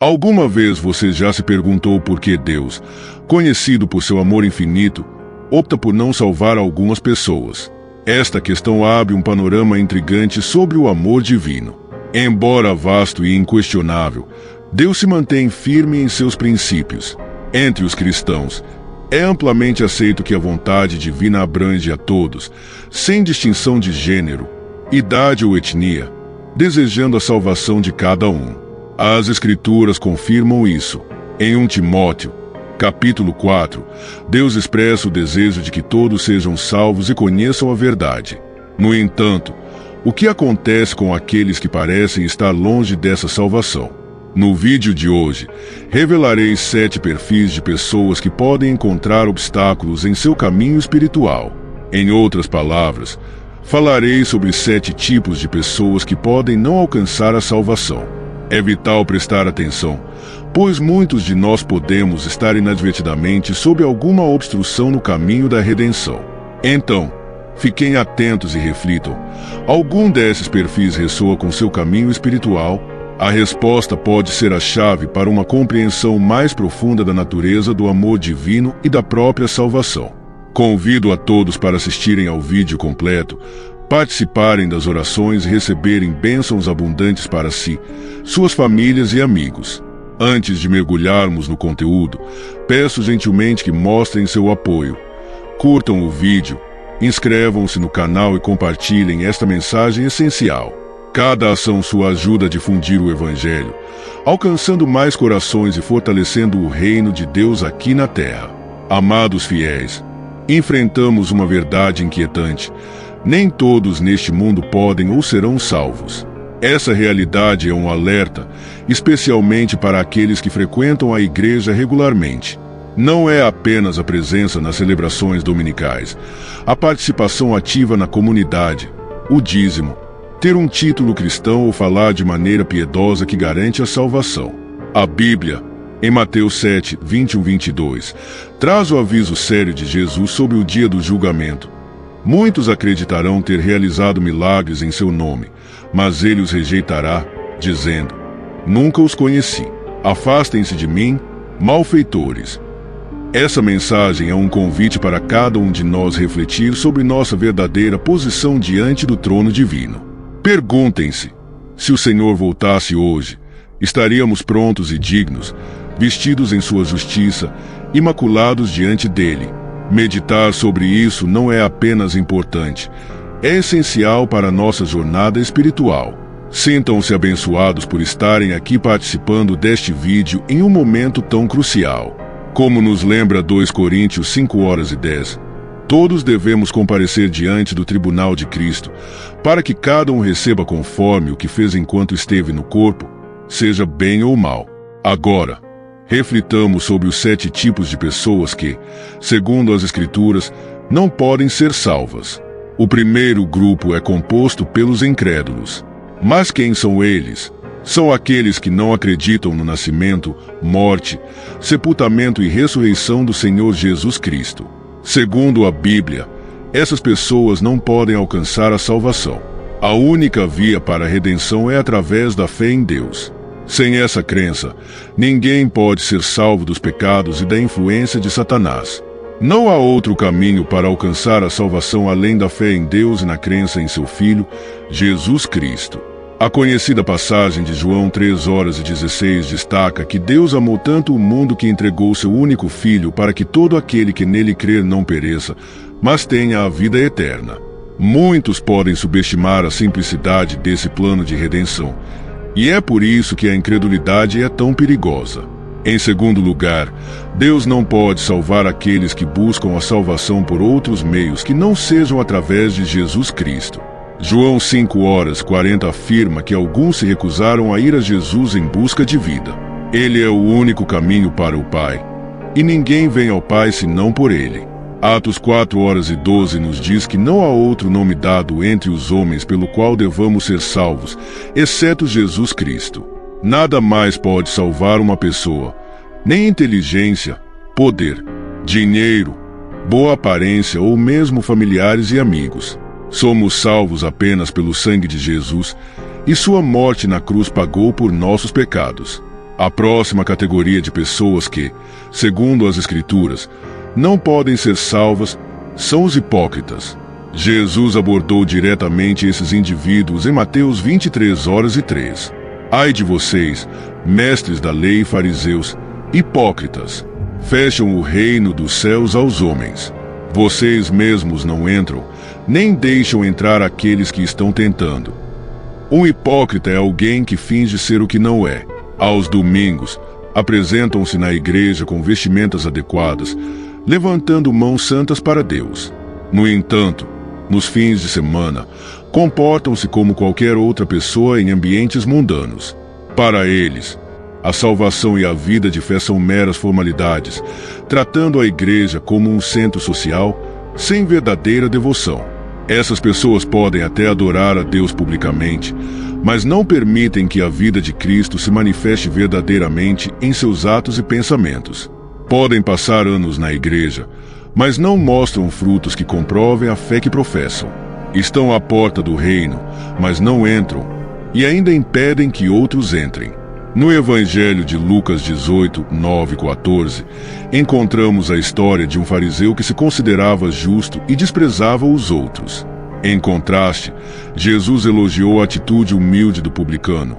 Alguma vez você já se perguntou por que Deus, conhecido por seu amor infinito, opta por não salvar algumas pessoas? Esta questão abre um panorama intrigante sobre o amor divino. Embora vasto e inquestionável, Deus se mantém firme em seus princípios. Entre os cristãos, é amplamente aceito que a vontade divina abrange a todos, sem distinção de gênero, idade ou etnia, desejando a salvação de cada um. As Escrituras confirmam isso. Em 1 Timóteo, capítulo 4, Deus expressa o desejo de que todos sejam salvos e conheçam a verdade. No entanto, o que acontece com aqueles que parecem estar longe dessa salvação? No vídeo de hoje, revelarei 7 perfis de pessoas que podem encontrar obstáculos em seu caminho espiritual. Em outras palavras, falarei sobre 7 tipos de pessoas que podem não alcançar a salvação. É vital prestar atenção, pois muitos de nós podemos estar inadvertidamente sob alguma obstrução no caminho da redenção. Então, fiquem atentos e reflitam. Algum desses perfis ressoa com seu caminho espiritual? A resposta pode ser a chave para uma compreensão mais profunda da natureza do amor divino e da própria salvação. Convido a todos para assistirem ao vídeo completo, participarem das orações e receberem bênçãos abundantes para si, suas famílias e amigos. Antes de mergulharmos no conteúdo, peço gentilmente que mostrem seu apoio. Curtam o vídeo, inscrevam-se no canal e compartilhem esta mensagem essencial. Cada ação sua ajuda a difundir o Evangelho, alcançando mais corações e fortalecendo o reino de Deus aqui na Terra. Amados fiéis, enfrentamos uma verdade inquietante. Nem todos neste mundo podem ou serão salvos. Essa realidade é um alerta, especialmente para aqueles que frequentam a igreja regularmente. Não é apenas a presença nas celebrações dominicais, a participação ativa na comunidade, o dízimo, ter um título cristão ou falar de maneira piedosa que garante a salvação. A Bíblia, em Mateus 7, 21-22, traz o aviso sério de Jesus sobre o dia do julgamento. Muitos acreditarão ter realizado milagres em seu nome, mas ele os rejeitará, dizendo: Nunca os conheci. Afastem-se de mim, malfeitores. Essa mensagem é um convite para cada um de nós refletir sobre nossa verdadeira posição diante do trono divino. Perguntem-se, se o Senhor voltasse hoje, estaríamos prontos e dignos, vestidos em sua justiça, imaculados diante dele. Meditar sobre isso não é apenas importante, é essencial para a nossa jornada espiritual. Sintam-se abençoados por estarem aqui participando deste vídeo em um momento tão crucial. Como nos lembra 2 Coríntios 5:10, todos devemos comparecer diante do tribunal de Cristo, para que cada um receba conforme o que fez enquanto esteve no corpo, seja bem ou mal. Agora, reflitamos sobre os 7 tipos de pessoas que, segundo as Escrituras, não podem ser salvas. O primeiro grupo é composto pelos incrédulos. Mas quem são eles? São aqueles que não acreditam no nascimento, morte, sepultamento e ressurreição do Senhor Jesus Cristo. Segundo a Bíblia, essas pessoas não podem alcançar a salvação. A única via para a redenção é através da fé em Deus. Sem essa crença, ninguém pode ser salvo dos pecados e da influência de Satanás. Não há outro caminho para alcançar a salvação além da fé em Deus e na crença em seu Filho, Jesus Cristo. A conhecida passagem de João 3:16 destaca que Deus amou tanto o mundo que entregou seu único Filho para que todo aquele que nele crer não pereça, mas tenha a vida eterna. Muitos podem subestimar a simplicidade desse plano de redenção, e é por isso que a incredulidade é tão perigosa. Em segundo lugar, Deus não pode salvar aqueles que buscam a salvação por outros meios que não sejam através de Jesus Cristo. João 5:40 afirma que alguns se recusaram a ir a Jesus em busca de vida. Ele é o único caminho para o Pai, e ninguém vem ao Pai senão por ele. Atos 4:12 nos diz que não há outro nome dado entre os homens pelo qual devamos ser salvos, exceto Jesus Cristo. Nada mais pode salvar uma pessoa, nem inteligência, poder, dinheiro, boa aparência ou mesmo familiares e amigos. Somos salvos apenas pelo sangue de Jesus, e sua morte na cruz pagou por nossos pecados. A próxima categoria de pessoas que, segundo as Escrituras, não podem ser salvas são os hipócritas. Jesus abordou diretamente esses indivíduos em Mateus 23:3. Ai de vocês, mestres da lei e fariseus, hipócritas, fecham o reino dos céus aos homens. Vocês mesmos não entram, nem deixam entrar aqueles que estão tentando. Um hipócrita é alguém que finge ser o que não é. Aos domingos, apresentam-se na igreja com vestimentas adequadas, levantando mãos santas para Deus. No entanto, nos fins de semana, comportam-se como qualquer outra pessoa em ambientes mundanos. Para eles, a salvação e a vida de fé são meras formalidades, tratando a igreja como um centro social, sem verdadeira devoção. Essas pessoas podem até adorar a Deus publicamente, mas não permitem que a vida de Cristo se manifeste verdadeiramente em seus atos e pensamentos. Podem passar anos na igreja, mas não mostram frutos que comprovem a fé que professam. Estão à porta do reino, mas não entram, e ainda impedem que outros entrem. No Evangelho de Lucas 18:9-14, encontramos a história de um fariseu que se considerava justo e desprezava os outros. Em contraste, Jesus elogiou a atitude humilde do publicano,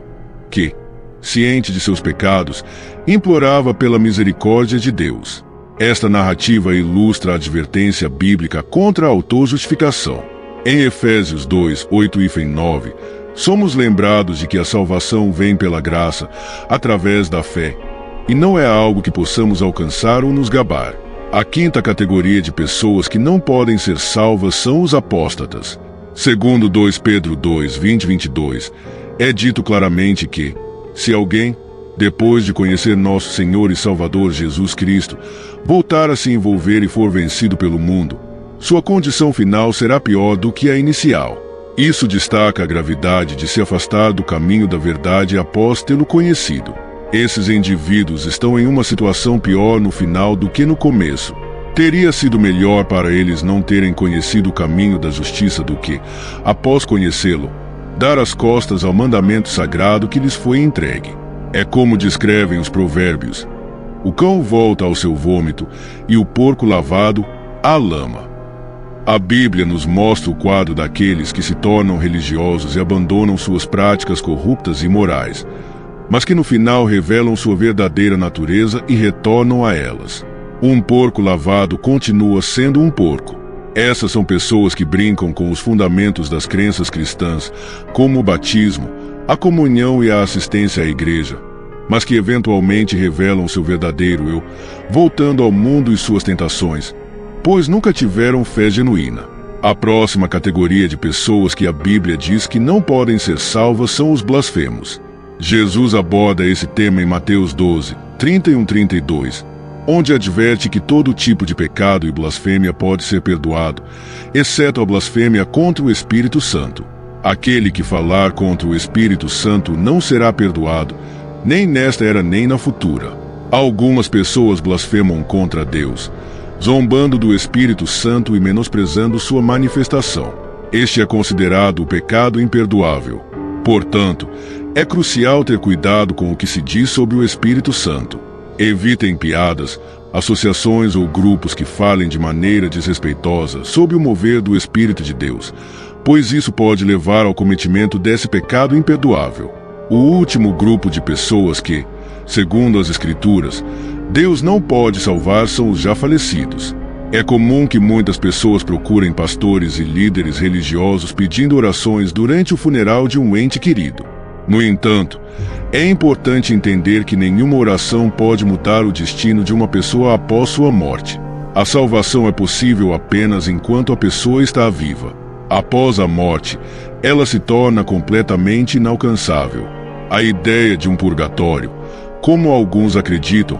que, ciente de seus pecados, implorava pela misericórdia de Deus. Esta narrativa ilustra a advertência bíblica contra a autojustificação. Em Efésios 2:8-9, somos lembrados de que a salvação vem pela graça, através da fé, e não é algo que possamos alcançar ou nos gabar. A quinta categoria de pessoas que não podem ser salvas são os apóstatas. Segundo 2 Pedro 2:20-22, é dito claramente que, se alguém, depois de conhecer nosso Senhor e Salvador Jesus Cristo, voltar a se envolver e for vencido pelo mundo, sua condição final será pior do que a inicial. Isso destaca a gravidade de se afastar do caminho da verdade após tê-lo conhecido. Esses indivíduos estão em uma situação pior no final do que no começo. Teria sido melhor para eles não terem conhecido o caminho da justiça do que, após conhecê-lo, dar as costas ao mandamento sagrado que lhes foi entregue. É como descrevem os provérbios: o cão volta ao seu vômito e o porco lavado à lama. A Bíblia nos mostra o quadro daqueles que se tornam religiosos e abandonam suas práticas corruptas e imorais, mas que no final revelam sua verdadeira natureza e retornam a elas. Um porco lavado continua sendo um porco. Essas são pessoas que brincam com os fundamentos das crenças cristãs, como o batismo, a comunhão e a assistência à igreja, mas que eventualmente revelam seu verdadeiro eu, voltando ao mundo e suas tentações, pois nunca tiveram fé genuína. A próxima categoria de pessoas que a Bíblia diz que não podem ser salvas são os blasfemos. Jesus aborda esse tema em Mateus 12:31-32, onde adverte que todo tipo de pecado e blasfêmia pode ser perdoado, exceto a blasfêmia contra o Espírito Santo. Aquele que falar contra o Espírito Santo não será perdoado, nem nesta era nem na futura. Algumas pessoas blasfemam contra Deus, zombando do Espírito Santo e menosprezando sua manifestação. Este é considerado o pecado imperdoável. Portanto, é crucial ter cuidado com o que se diz sobre o Espírito Santo. Evitem piadas, associações ou grupos que falem de maneira desrespeitosa sobre o mover do Espírito de Deus, pois isso pode levar ao cometimento desse pecado imperdoável. O último grupo de pessoas que, segundo as Escrituras, Deus não pode salvar são os já falecidos. É comum que muitas pessoas procurem pastores e líderes religiosos pedindo orações durante o funeral de um ente querido. No entanto, é importante entender que nenhuma oração pode mudar o destino de uma pessoa após sua morte. A salvação é possível apenas enquanto a pessoa está viva. Após a morte, ela se torna completamente inalcançável. A ideia de um purgatório, como alguns acreditam,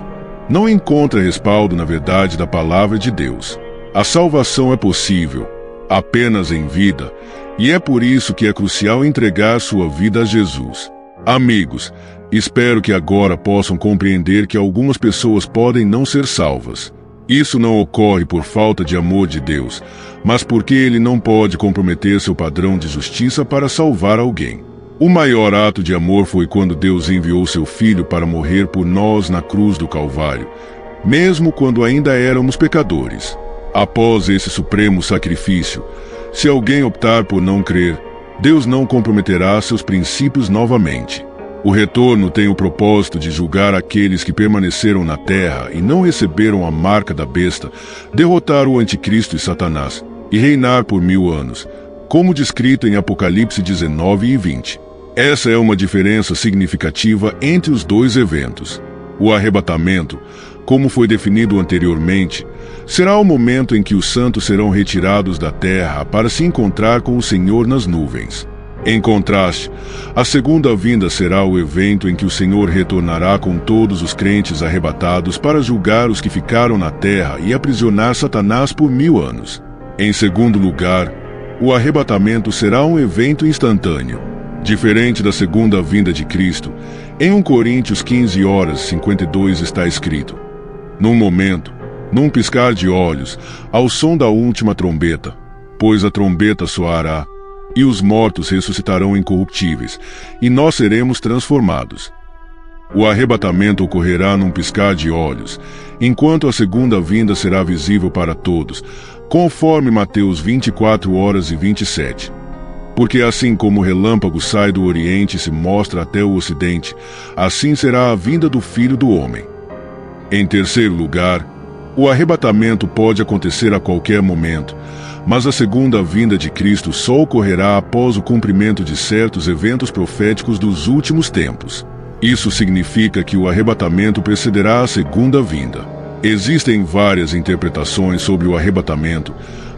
não encontra respaldo na verdade da palavra de Deus. A salvação é possível apenas em vida, e é por isso que é crucial entregar sua vida a Jesus. Amigos, espero que agora possam compreender que algumas pessoas podem não ser salvas. Isso não ocorre por falta de amor de Deus, mas porque Ele não pode comprometer seu padrão de justiça para salvar alguém. O maior ato de amor foi quando Deus enviou seu Filho para morrer por nós na cruz do Calvário, mesmo quando ainda éramos pecadores. Após esse supremo sacrifício, se alguém optar por não crer, Deus não comprometerá seus princípios novamente. O retorno tem o propósito de julgar aqueles que permaneceram na terra e não receberam a marca da besta, derrotar o anticristo e Satanás, e reinar por 1000 anos, como descrito em Apocalipse 19 e 20. Essa é uma diferença significativa entre os dois eventos. O arrebatamento, como foi definido anteriormente, será o momento em que os santos serão retirados da terra para se encontrar com o Senhor nas nuvens. Em contraste, a segunda vinda será o evento em que o Senhor retornará com todos os crentes arrebatados para julgar os que ficaram na terra e aprisionar Satanás por 1000 anos. Em segundo lugar, o arrebatamento será um evento instantâneo. Diferente da segunda vinda de Cristo, em 1 Coríntios 15:52 está escrito: num momento, num piscar de olhos, ao som da última trombeta, pois a trombeta soará, e os mortos ressuscitarão incorruptíveis, e nós seremos transformados. O arrebatamento ocorrerá num piscar de olhos, enquanto a segunda vinda será visível para todos, conforme Mateus 24:27. Porque assim como o relâmpago sai do Oriente e se mostra até o Ocidente, assim será a vinda do Filho do Homem. Em terceiro lugar, o arrebatamento pode acontecer a qualquer momento, mas a segunda vinda de Cristo só ocorrerá após o cumprimento de certos eventos proféticos dos últimos tempos. Isso significa que o arrebatamento precederá a segunda vinda. Existem várias interpretações sobre o arrebatamento,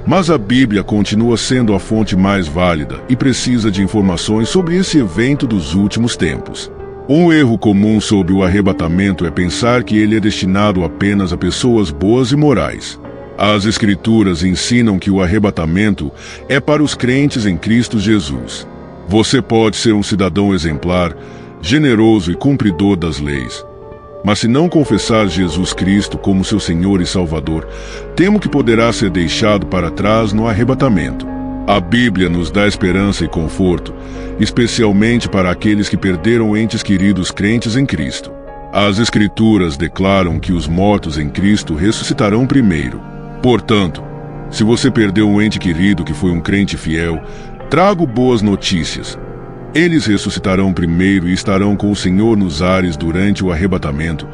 mas a Bíblia continua sendo a fonte mais válida e precisa de informações sobre esse evento dos últimos tempos. Um erro comum sobre o arrebatamento é pensar que ele é destinado apenas a pessoas boas e morais. As Escrituras ensinam que o arrebatamento é para os crentes em Cristo Jesus. Você pode ser um cidadão exemplar, generoso e cumpridor das leis. Mas se não confessar Jesus Cristo como seu Senhor e Salvador, temo que poderá ser deixado para trás no arrebatamento. A Bíblia nos dá esperança e conforto, especialmente para aqueles que perderam entes queridos crentes em Cristo. As Escrituras declaram que os mortos em Cristo ressuscitarão primeiro. Portanto, se você perdeu um ente querido que foi um crente fiel, trago boas notícias. Eles ressuscitarão primeiro e estarão com o Senhor nos ares durante o arrebatamento,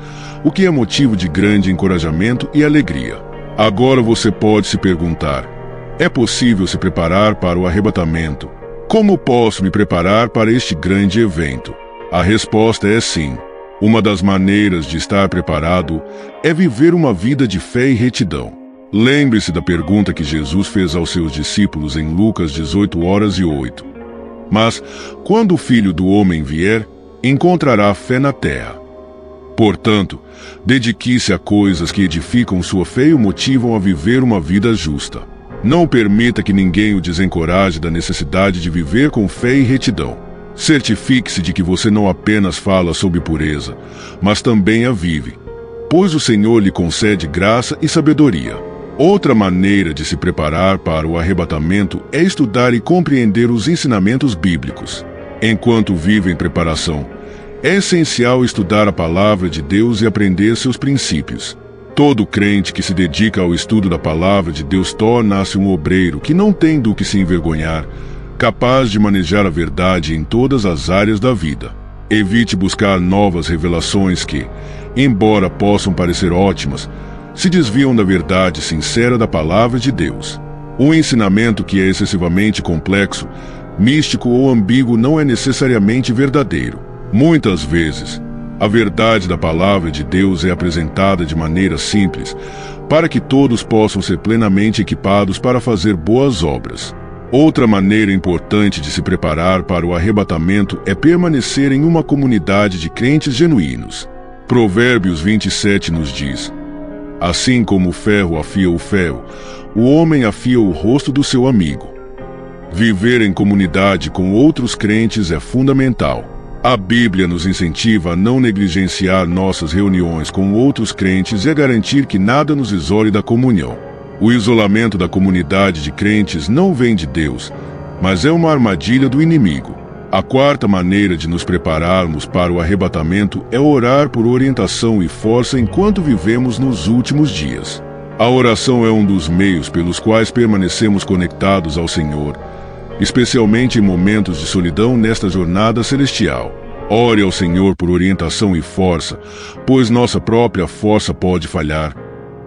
o que é motivo de grande encorajamento e alegria. Agora você pode se perguntar: é possível se preparar para o arrebatamento? Como posso me preparar para este grande evento? A resposta é sim. Uma das maneiras de estar preparado é viver uma vida de fé e retidão. Lembre-se da pergunta que Jesus fez aos seus discípulos em Lucas 18:08. Mas, quando o Filho do Homem vier, encontrará fé na terra. Portanto, dedique-se a coisas que edificam sua fé e o motivam a viver uma vida justa. Não permita que ninguém o desencoraje da necessidade de viver com fé e retidão. Certifique-se de que você não apenas fala sobre pureza, mas também a vive, pois o Senhor lhe concede graça e sabedoria. Outra maneira de se preparar para o arrebatamento é estudar e compreender os ensinamentos bíblicos. Enquanto vive em preparação, é essencial estudar a palavra de Deus e aprender seus princípios. Todo crente que se dedica ao estudo da palavra de Deus torna-se um obreiro que não tem do que se envergonhar, capaz de manejar a verdade em todas as áreas da vida. Evite buscar novas revelações que, embora possam parecer ótimas, se desviam da verdade sincera da palavra de Deus. Um ensinamento que é excessivamente complexo, místico ou ambíguo não é necessariamente verdadeiro. Muitas vezes, a verdade da palavra de Deus é apresentada de maneira simples, para que todos possam ser plenamente equipados para fazer boas obras. Outra maneira importante de se preparar para o arrebatamento é permanecer em uma comunidade de crentes genuínos. Provérbios 27 nos diz: assim como o ferro afia o ferro, o homem afia o rosto do seu amigo. Viver em comunidade com outros crentes é fundamental. A Bíblia nos incentiva a não negligenciar nossas reuniões com outros crentes e a garantir que nada nos isole da comunhão. O isolamento da comunidade de crentes não vem de Deus, mas é uma armadilha do inimigo. A quarta maneira de nos prepararmos para o arrebatamento é orar por orientação e força enquanto vivemos nos últimos dias. A oração é um dos meios pelos quais permanecemos conectados ao Senhor, especialmente em momentos de solidão nesta jornada celestial. Ore ao Senhor por orientação e força, pois nossa própria força pode falhar,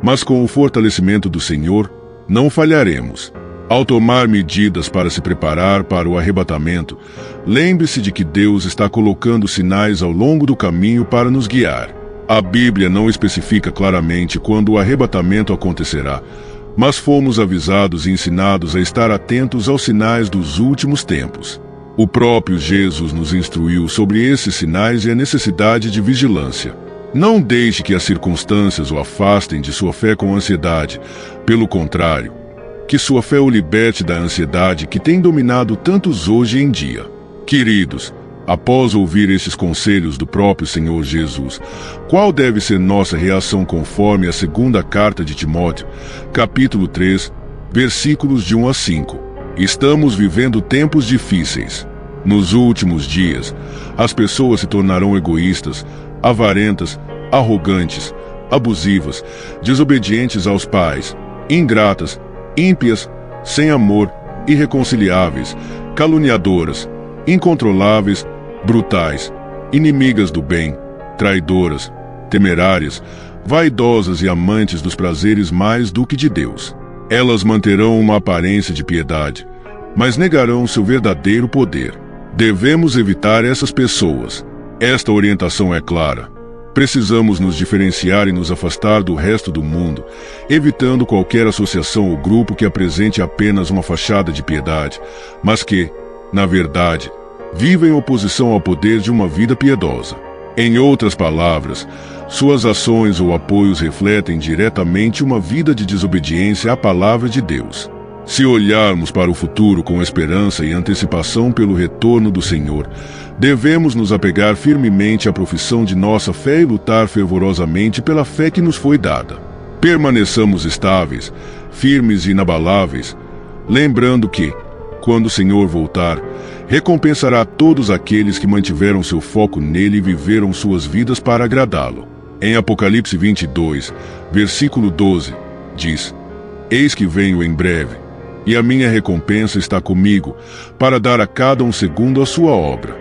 mas com o fortalecimento do Senhor, não falharemos. Ao tomar medidas para se preparar para o arrebatamento, lembre-se de que Deus está colocando sinais ao longo do caminho para nos guiar. A Bíblia não especifica claramente quando o arrebatamento acontecerá, mas fomos avisados e ensinados a estar atentos aos sinais dos últimos tempos. O próprio Jesus nos instruiu sobre esses sinais e a necessidade de vigilância. Não deixe que as circunstâncias o afastem de sua fé com ansiedade. Pelo contrário, que sua fé o liberte da ansiedade que tem dominado tantos hoje em dia. Queridos, após ouvir esses conselhos do próprio Senhor Jesus, qual deve ser nossa reação conforme a segunda carta de Timóteo, capítulo 3, versículos de 1 a 5? Estamos vivendo tempos difíceis. Nos últimos dias, as pessoas se tornarão egoístas, avarentas, arrogantes, abusivas, desobedientes aos pais, ingratas, ímpias, sem amor, irreconciliáveis, caluniadoras, incontroláveis, brutais, inimigas do bem, traidoras, temerárias, vaidosas e amantes dos prazeres mais do que de Deus. Elas manterão uma aparência de piedade, mas negarão seu verdadeiro poder. Devemos evitar essas pessoas. Esta orientação é clara. Precisamos nos diferenciar e nos afastar do resto do mundo, evitando qualquer associação ou grupo que apresente apenas uma fachada de piedade, mas que, na verdade, viva em oposição ao poder de uma vida piedosa. Em outras palavras, suas ações ou apoios refletem diretamente uma vida de desobediência à palavra de Deus. Se olharmos para o futuro com esperança e antecipação pelo retorno do Senhor, devemos nos apegar firmemente à profissão de nossa fé e lutar fervorosamente pela fé que nos foi dada. Permaneçamos estáveis, firmes e inabaláveis, lembrando que, quando o Senhor voltar, recompensará todos aqueles que mantiveram seu foco nele e viveram suas vidas para agradá-lo. Em Apocalipse 22, versículo 12, diz: Eis que venho em breve, e a minha recompensa está comigo, para dar a cada um segundo a sua obra.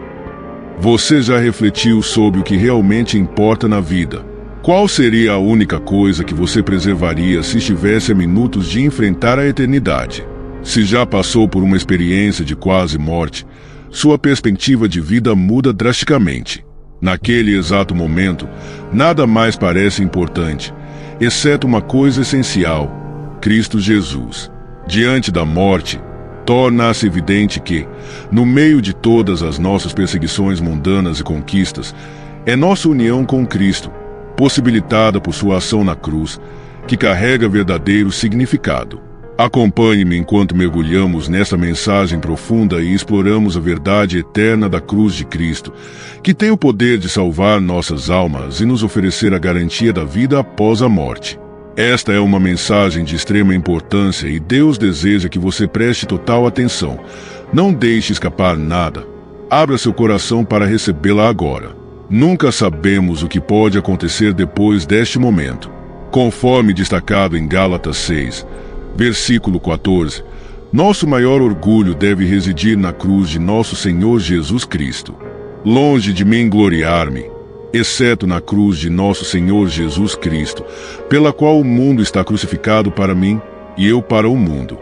Você já refletiu sobre o que realmente importa na vida? Qual seria a única coisa que você preservaria se estivesse a minutos de enfrentar a eternidade? Se já passou por uma experiência de quase morte, sua perspectiva de vida muda drasticamente. Naquele exato momento, nada mais parece importante, exceto uma coisa essencial: Cristo Jesus. Diante da morte, torna-se evidente que, no meio de todas as nossas perseguições mundanas e conquistas, é nossa união com Cristo, possibilitada por sua ação na cruz, que carrega verdadeiro significado. Acompanhe-me enquanto mergulhamos nessa mensagem profunda e exploramos a verdade eterna da cruz de Cristo, que tem o poder de salvar nossas almas e nos oferecer a garantia da vida após a morte. Esta é uma mensagem de extrema importância e Deus deseja que você preste total atenção. Não deixe escapar nada. Abra seu coração para recebê-la agora. Nunca sabemos o que pode acontecer depois deste momento. Conforme destacado em Gálatas 6, versículo 14, nosso maior orgulho deve residir na cruz de nosso Senhor Jesus Cristo. Longe de mim gloriar-me, exceto na cruz de nosso Senhor Jesus Cristo, pela qual o mundo está crucificado para mim e eu para o mundo.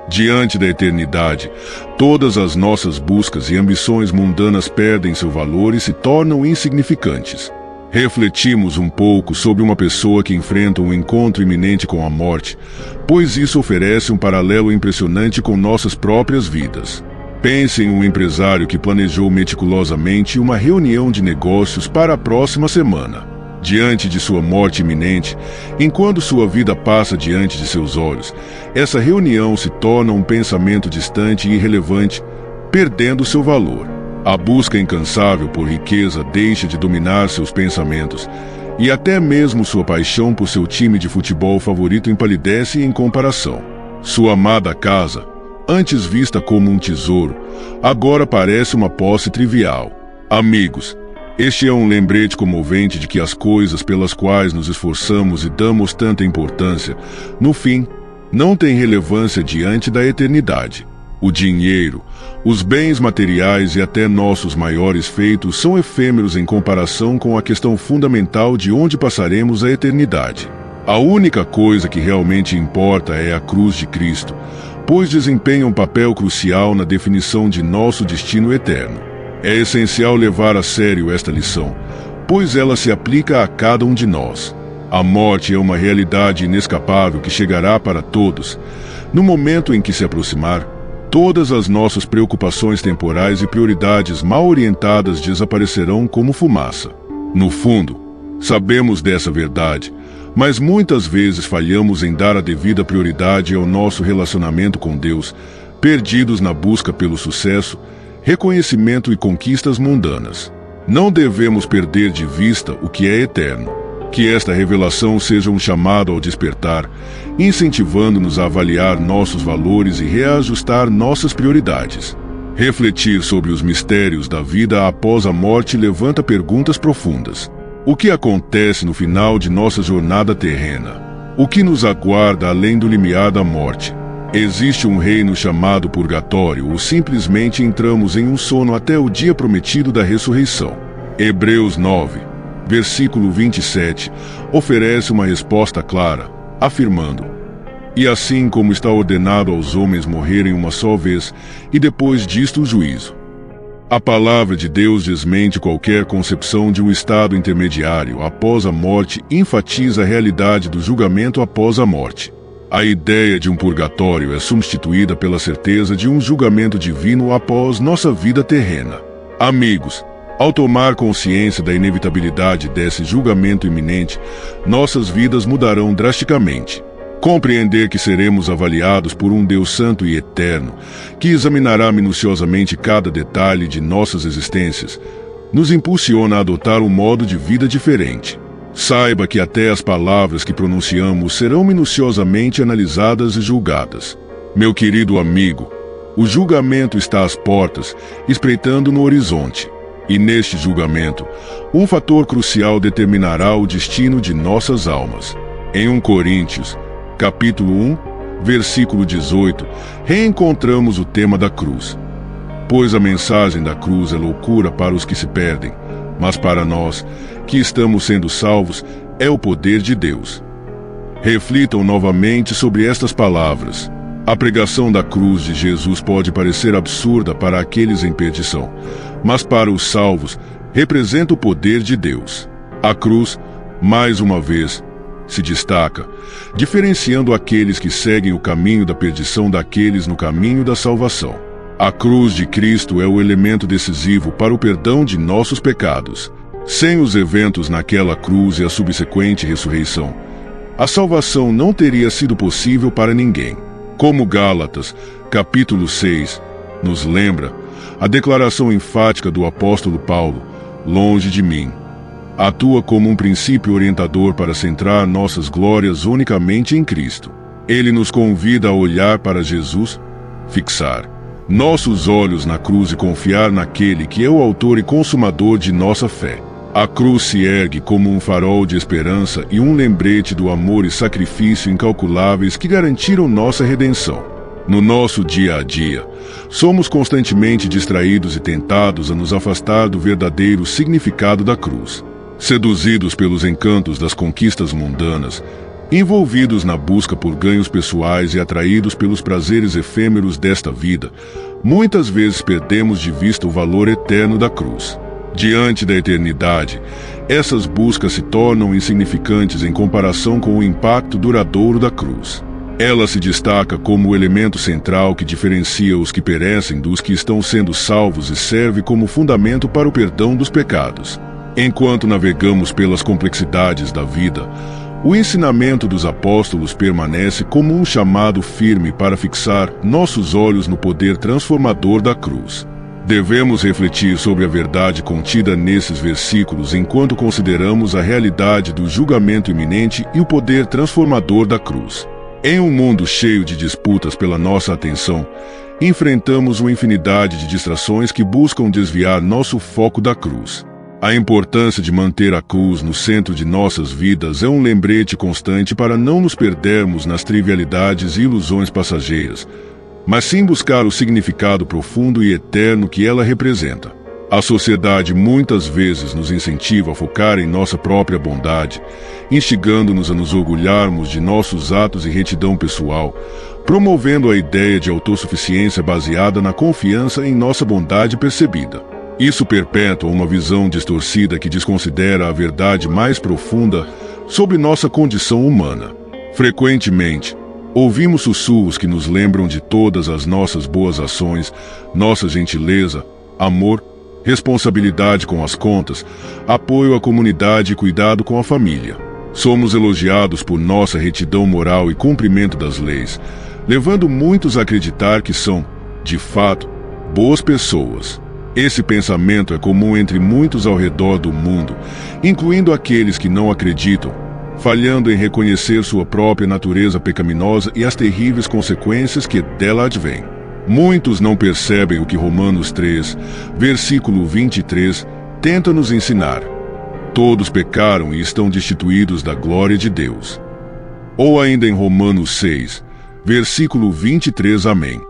Diante da eternidade, todas as nossas buscas e ambições mundanas perdem seu valor e se tornam insignificantes. Refletimos um pouco sobre uma pessoa que enfrenta um encontro iminente com a morte, pois isso oferece um paralelo impressionante com nossas próprias vidas. Pense em um empresário que planejou meticulosamente uma reunião de negócios para a próxima semana. Diante de sua morte iminente, enquanto sua vida passa diante de seus olhos, essa reunião se torna um pensamento distante e irrelevante, perdendo seu valor. A busca incansável por riqueza deixa de dominar seus pensamentos, e até mesmo sua paixão por seu time de futebol favorito empalidece em comparação. Sua amada casa, antes vista como um tesouro, agora parece uma posse trivial. Amigos, este é um lembrete comovente de que as coisas pelas quais nos esforçamos e damos tanta importância, no fim, não têm relevância diante da eternidade. O dinheiro, os bens materiais e até nossos maiores feitos são efêmeros em comparação com a questão fundamental de onde passaremos a eternidade. A única coisa que realmente importa é a cruz de Cristo, pois desempenha um papel crucial na definição de nosso destino eterno. É essencial levar a sério esta lição, pois ela se aplica a cada um de nós. A morte é uma realidade inescapável que chegará para todos. No momento em que se aproximar, todas as nossas preocupações temporais e prioridades mal orientadas desaparecerão como fumaça. No fundo, sabemos dessa verdade, mas muitas vezes falhamos em dar a devida prioridade ao nosso relacionamento com Deus, perdidos na busca pelo sucesso, reconhecimento e conquistas mundanas. Não devemos perder de vista o que é eterno. Que esta revelação seja um chamado ao despertar, incentivando-nos a avaliar nossos valores e reajustar nossas prioridades. Refletir sobre os mistérios da vida após a morte levanta perguntas profundas. O que acontece no final de nossa jornada terrena? O que nos aguarda além do limiar da morte? Existe um reino chamado purgatório ou simplesmente entramos em um sono até o dia prometido da ressurreição? Hebreus 9, versículo 27, oferece uma resposta clara, afirmando: "E assim como está ordenado aos homens morrerem uma só vez, e depois disto o juízo." A palavra de Deus desmente qualquer concepção de um estado intermediário após a morte e enfatiza a realidade do julgamento após a morte. A ideia de um purgatório é substituída pela certeza de um julgamento divino após nossa vida terrena. Amigos, ao tomar consciência da inevitabilidade desse julgamento iminente, nossas vidas mudarão drasticamente. Compreender que seremos avaliados por um Deus santo e eterno, que examinará minuciosamente cada detalhe de nossas existências, nos impulsiona a adotar um modo de vida diferente. Saiba que até as palavras que pronunciamos serão minuciosamente analisadas e julgadas. Meu querido amigo, o julgamento está às portas, espreitando no horizonte. E neste julgamento, um fator crucial determinará o destino de nossas almas. Em 1 Coríntios, capítulo 1, versículo 18, reencontramos o tema da cruz. Pois a mensagem da cruz é loucura para os que se perdem, mas para nós, que estamos sendo salvos, é o poder de Deus. Reflitam novamente sobre estas palavras. A pregação da cruz de Jesus pode parecer absurda para aqueles em perdição, mas para os salvos, representa o poder de Deus. A cruz, mais uma vez, se destaca, diferenciando aqueles que seguem o caminho da perdição daqueles no caminho da salvação. A cruz de Cristo é o elemento decisivo para o perdão de nossos pecados. Sem os eventos naquela cruz e a subsequente ressurreição, a salvação não teria sido possível para ninguém. Como Gálatas, capítulo 6, nos lembra, a declaração enfática do apóstolo Paulo, longe de mim, atua como um princípio orientador para centrar nossas glórias unicamente em Cristo. Ele nos convida a olhar para Jesus, fixar nossos olhos na cruz e confiar naquele que é o autor e consumador de nossa fé. A cruz se ergue como um farol de esperança e um lembrete do amor e sacrifício incalculáveis que garantiram nossa redenção. No nosso dia a dia, somos constantemente distraídos e tentados a nos afastar do verdadeiro significado da cruz. Seduzidos pelos encantos das conquistas mundanas, envolvidos na busca por ganhos pessoais e atraídos pelos prazeres efêmeros desta vida, muitas vezes perdemos de vista o valor eterno da cruz. Diante da eternidade, essas buscas se tornam insignificantes em comparação com o impacto duradouro da cruz. Ela se destaca como o elemento central que diferencia os que perecem dos que estão sendo salvos e serve como fundamento para o perdão dos pecados. Enquanto navegamos pelas complexidades da vida, o ensinamento dos apóstolos permanece como um chamado firme para fixar nossos olhos no poder transformador da cruz. Devemos refletir sobre a verdade contida nesses versículos enquanto consideramos a realidade do julgamento iminente e o poder transformador da cruz. Em um mundo cheio de disputas pela nossa atenção, enfrentamos uma infinidade de distrações que buscam desviar nosso foco da cruz. A importância de manter a cruz no centro de nossas vidas é um lembrete constante para não nos perdermos nas trivialidades e ilusões passageiras, mas sim buscar o significado profundo e eterno que ela representa. A sociedade muitas vezes nos incentiva a focar em nossa própria bondade, instigando-nos a nos orgulharmos de nossos atos e retidão pessoal, promovendo a ideia de autossuficiência baseada na confiança em nossa bondade percebida. Isso perpetua uma visão distorcida que desconsidera a verdade mais profunda sobre nossa condição humana. Frequentemente, ouvimos sussurros que nos lembram de todas as nossas boas ações, nossa gentileza, amor, responsabilidade com as contas, apoio à comunidade e cuidado com a família. Somos elogiados por nossa retidão moral e cumprimento das leis, levando muitos a acreditar que são, de fato, boas pessoas. Esse pensamento é comum entre muitos ao redor do mundo, incluindo aqueles que não acreditam, falhando em reconhecer sua própria natureza pecaminosa e as terríveis consequências que dela advêm. Muitos não percebem o que Romanos 3, versículo 23, tenta nos ensinar. Todos pecaram e estão destituídos da glória de Deus. Ou ainda em Romanos 6, versículo 23, amém.